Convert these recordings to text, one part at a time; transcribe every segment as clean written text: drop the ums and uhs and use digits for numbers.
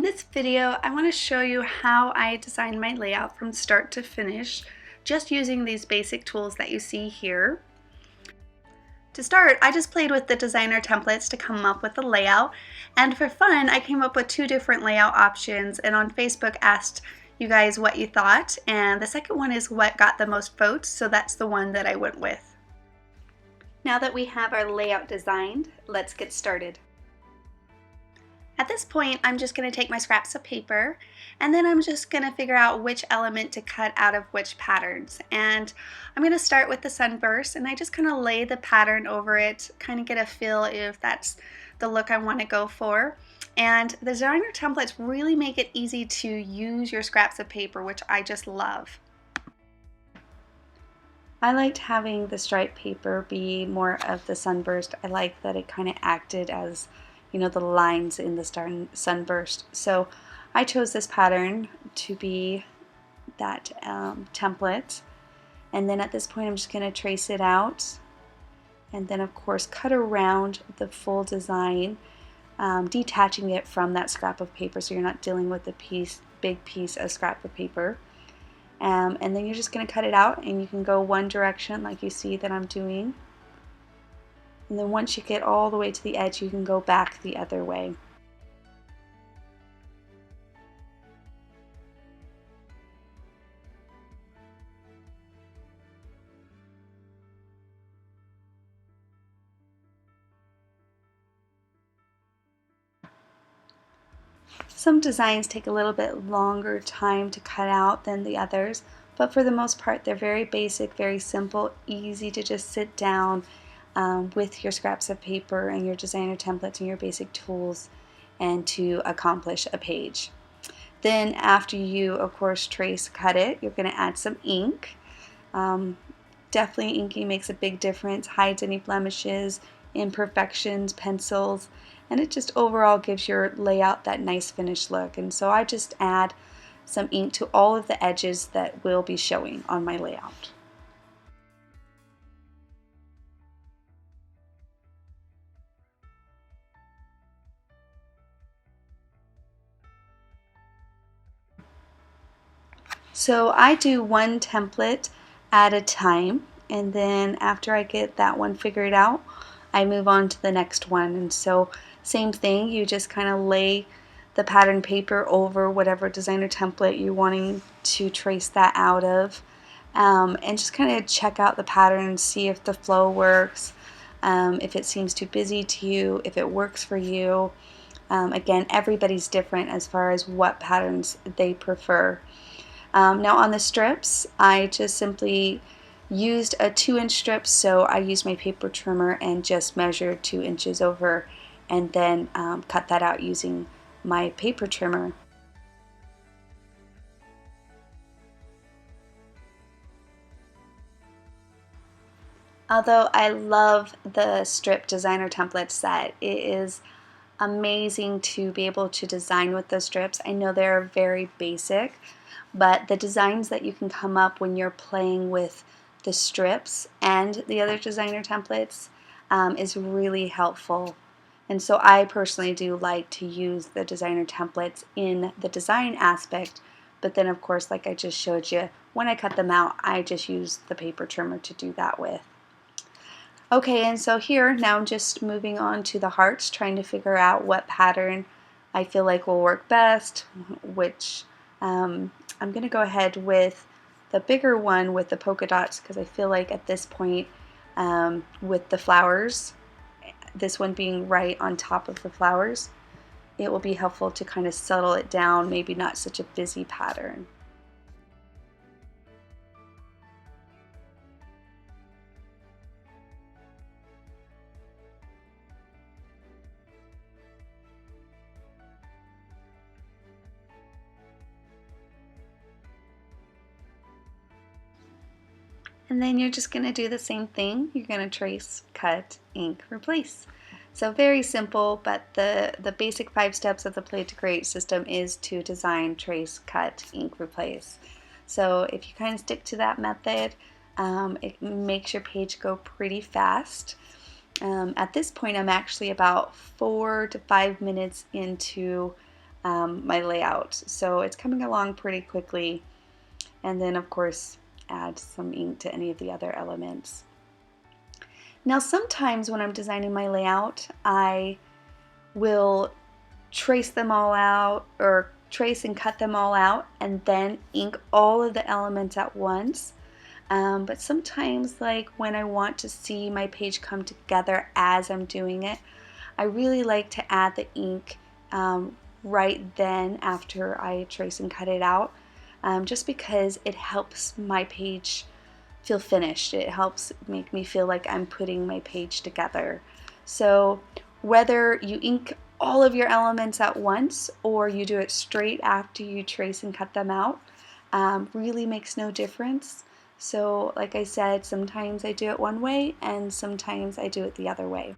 In this video, I want to show you how I designed my layout from start to finish, just using these basic tools that you see here. To start, I just played with the designer templates to come up with a layout, and for fun, I came up with two different layout options, and on Facebook asked you guys what you thought, and the second one is what got the most votes, so that's the one that I went with. Now that we have our layout designed, let's get started. At this point, I'm just going to take my scraps of paper and then I'm just going to figure out which element to cut out of which patterns. And I'm going to start with the sunburst, and I just kind of lay the pattern over it, kind of get a feel if that's the look I want to go for. And the designer templates really make it easy to use your scraps of paper, which I just love. I liked having the striped paper be more of the sunburst. I like that it kind of acted as, you know, the lines in the sunburst. So I chose this pattern to be that template. And then at this point I'm just going to trace it out. And then of course cut around the full design, detaching it from that scrap of paper so you're not dealing with the big piece of scrap of paper. And then you're just going to cut it out, and you can go one direction like you see that I'm doing. And then once you get all the way to the edge, you can go back the other way. Some designs take a little bit longer time to cut out than the others, but for the most part they're very basic, very simple, easy to just sit down with your scraps of paper and your designer templates and your basic tools and to accomplish a page. Then after you, of course, cut it, you're going to add some ink. Definitely inking makes a big difference, hides any blemishes, imperfections, pencils, and it just overall gives your layout that nice finished look. And so I just add some ink to all of the edges that will be showing on my layout. So I do one template at a time, and then after I get that one figured out, I move on to the next one. And so same thing, you just kind of lay the pattern paper over whatever designer template you're wanting to trace that out of, and just kind of check out the pattern, see if the flow works, if it seems too busy to you, if it works for you. Again, everybody's different as far as what patterns they prefer. Now on the strips, I just simply used a 2-inch strip, so I used my paper trimmer and just measured 2 inches over and then cut that out using my paper trimmer. Although I love the strip designer template set, it is amazing to be able to design with the strips. I know they're very basic, but the designs that you can come up when you're playing with the strips and the other designer templates is really helpful. And so I personally do like to use the designer templates in the design aspect, but then of course, like I just showed you, when I cut them out, I just use the paper trimmer to do that with. Okay, and so here, now I'm just moving on to the hearts, trying to figure out what pattern I feel like will work best, which I'm going to go ahead with the bigger one with the polka dots, because I feel like at this point with the flowers, this one being right on top of the flowers, it will be helpful to kind of settle it down, maybe not such a busy pattern. And then you're just going to do the same thing. You're going to trace, cut, ink, replace. So very simple, but the basic 5 steps of the Play to Create system is to design, trace, cut, ink, replace. So if you kind of stick to that method, it makes your page go pretty fast. At this point, I'm actually about 4 to 5 minutes into my layout. So it's coming along pretty quickly. And then of course add some ink to any of the other elements. Now sometimes when I'm designing my layout, I will trace them all out, or trace and cut them all out, and then ink all of the elements at once. But sometimes, like when I want to see my page come together as I'm doing it, I really like to add the ink right then after I trace and cut it out, just because it helps my page feel finished. It helps make me feel like I'm putting my page together. So whether you ink all of your elements at once or you do it straight after you trace and cut them out, really makes no difference. So like I said, sometimes I do it one way and sometimes I do it the other way.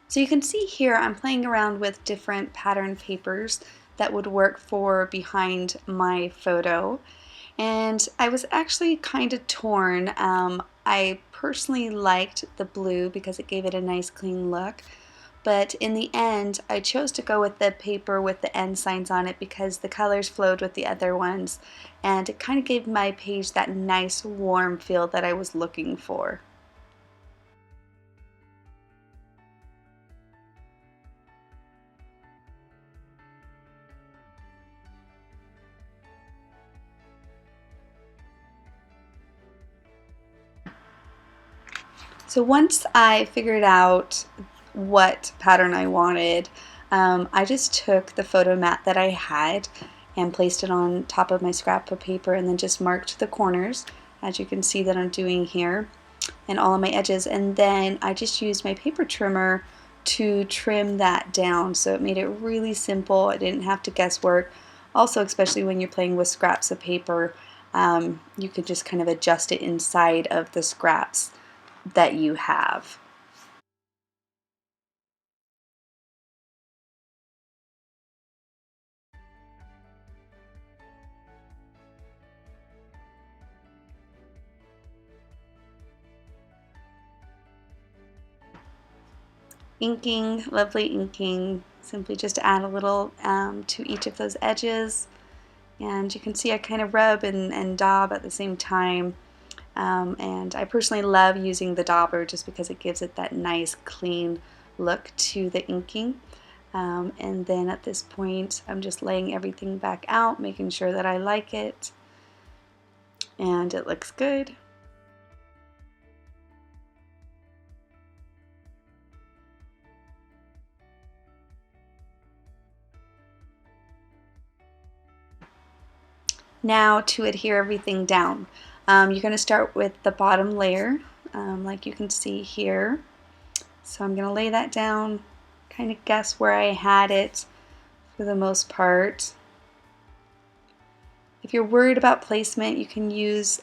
So you can see here I'm playing around with different pattern papers that would work for behind my photo. And I was actually kind of torn. I personally liked the blue because it gave it a nice clean look. But in the end, I chose to go with the paper with the end signs on it because the colors flowed with the other ones. And it kind of gave my page that nice warm feel that I was looking for. So once I figured out what pattern I wanted, I just took the photo mat that I had and placed it on top of my scrapbook paper and then just marked the corners, as you can see that I'm doing here, and all of my edges, and then I just used my paper trimmer to trim that down, so it made it really simple. I didn't have to guesswork. Also, especially when you're playing with scraps of paper, you could just kind of adjust it inside of the scraps that you have. Inking, lovely inking, simply just add a little to each of those edges, and you can see I kind of rub and daub at the same time, and I personally love using the dauber just because it gives it that nice clean look to the inking. And then at this point I'm just laying everything back out, making sure that I like it and it looks good. Now to adhere everything down, you're going to start with the bottom layer, like you can see here. So I'm going to lay that down, kind of guess where I had it for the most part. If you're worried about placement, you can use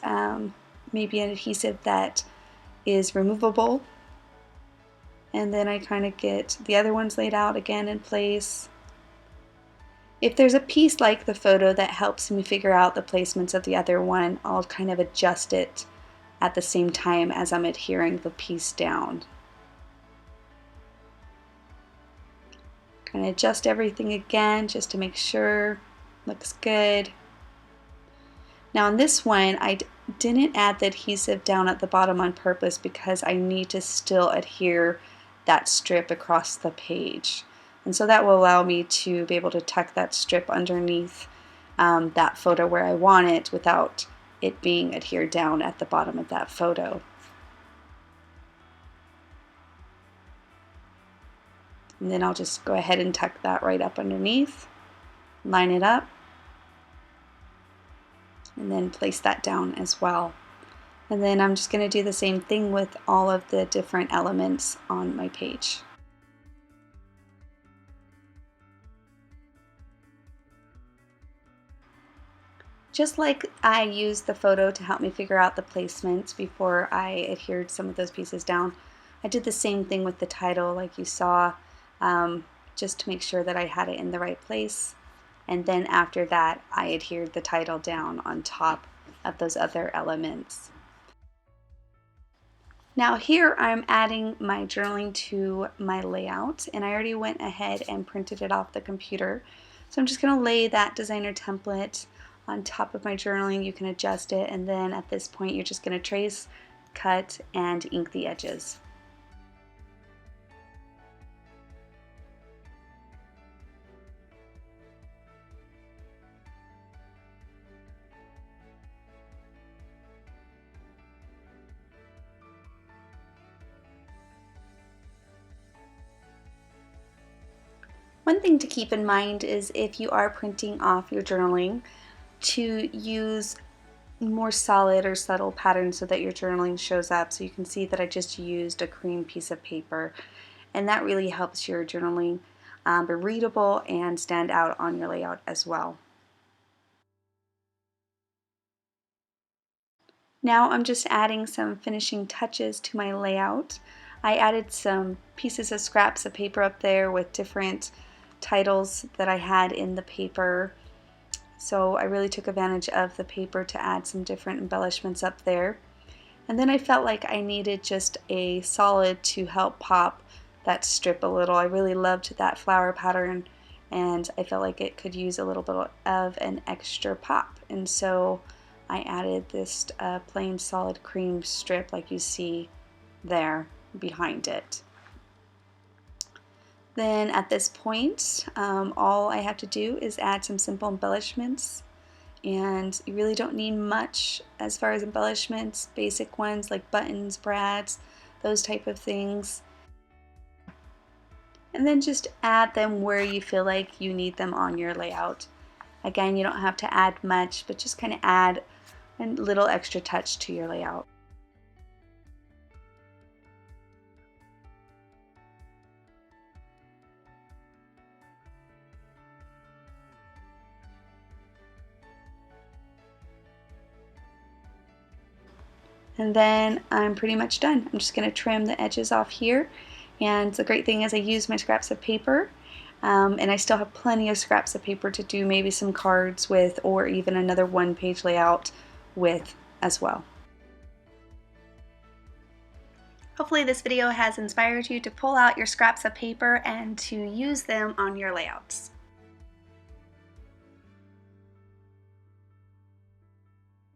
maybe an adhesive that is removable. And then I kind of get the other ones laid out again in place. If there's a piece like the photo that helps me figure out the placements of the other one, I'll kind of adjust it at the same time as I'm adhering the piece down. Kind of adjust everything again just to make sure looks good. Now on this one, I didn't add the adhesive down at the bottom on purpose because I need to still adhere that strip across the page. And so that will allow me to be able to tuck that strip underneath that photo where I want it without it being adhered down at the bottom of that photo. And then I'll just go ahead and tuck that right up underneath, line it up, and then place that down as well. And then I'm just going to do the same thing with all of the different elements on my page. Just like I used the photo to help me figure out the placement before I adhered some of those pieces down, I did the same thing with the title like you saw, just to make sure that I had it in the right place. And then after that, I adhered the title down on top of those other elements. Now here I'm adding my journaling to my layout, and I already went ahead and printed it off the computer. So I'm just going to lay that designer template on top of my journaling. You can adjust it, and then at this point you're just going to trace, cut, and ink the edges. One thing to keep in mind is if you are printing off your journaling, to use more solid or subtle patterns so that your journaling shows up. So you can see that I just used a cream piece of paper, and that really helps your journaling be readable and stand out on your layout as well. Now I'm just adding some finishing touches to my layout. I added some pieces of scraps of paper up there with different titles that I had in the paper. So I really took advantage of the paper to add some different embellishments up there. And then I felt like I needed just a solid to help pop that strip a little. I really loved that flower pattern, and I felt like it could use a little bit of an extra pop. And so I added this plain solid cream strip like you see there behind it. Then at this point, all I have to do is add some simple embellishments, and you really don't need much as far as embellishments, basic ones like buttons, brads, those type of things. And then just add them where you feel like you need them on your layout. Again, you don't have to add much, but just kind of add a little extra touch to your layout. And then I'm pretty much done. I'm just going to trim the edges off here. And the great thing is I use my scraps of paper, and I still have plenty of scraps of paper to do maybe some cards with, or even another one-page layout with as well. Hopefully this video has inspired you to pull out your scraps of paper and to use them on your layouts.